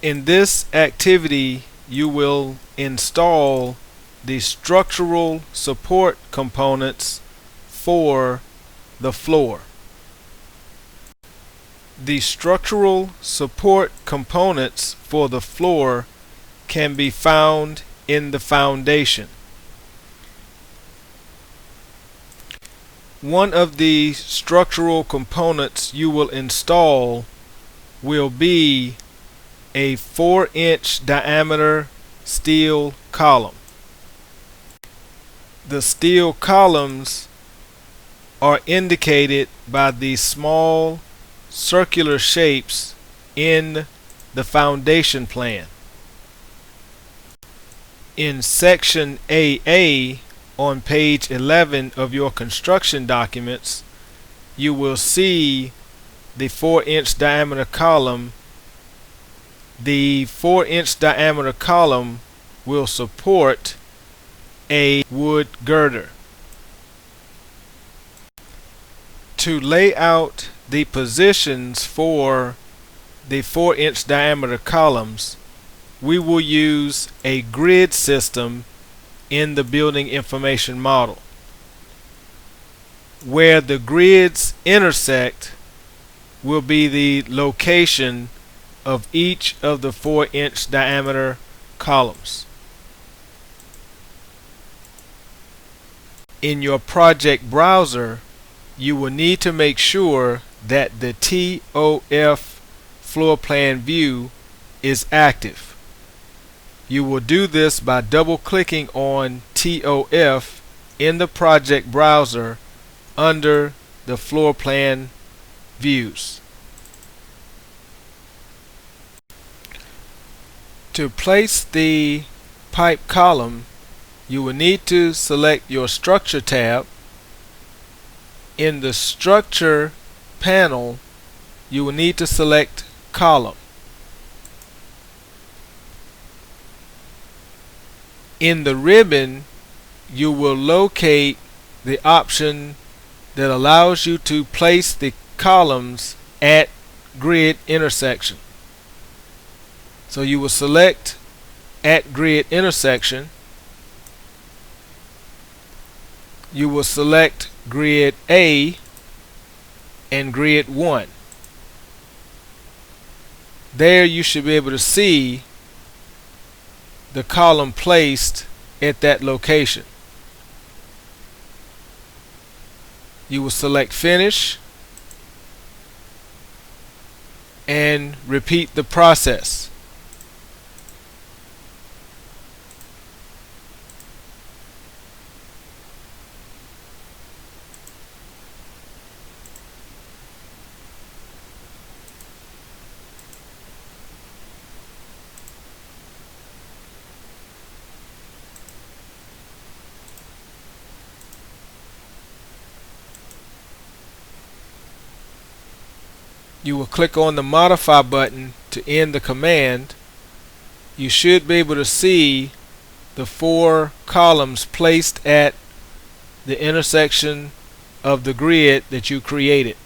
In this activity, you will install the structural support components for the floor. The structural support components for the floor can be found in the foundation. One of the structural components you will install will be a 4-inch diameter steel column. The steel columns are indicated by these small circular shapes in the foundation plan. In section AA on page 11 of your construction documents, you will see the 4-inch diameter column. The 4-inch diameter column will support a wood girder. To lay out the positions for the 4-inch diameter columns, we will use a grid system in the building information model. Where the grids intersect will be the location of each of the 4-inch diameter columns. In your project browser, you will need to make sure that the TOF floor plan view is active. You will do this by double-clicking on TOF in the project browser under the floor plan views. To place the pipe column, you will need to select your Structure tab. In the Structure panel, you will need to select Column. In the ribbon, you will locate the option that allows you to place the columns at grid intersection. So you will select at grid intersection. You will select grid A and grid 1. There you should be able to see the column placed at that location. You will select Finish and repeat the process. You will click on the Modify button to end the command. You should be able to see the 4 columns placed at the intersection of the grid that you created.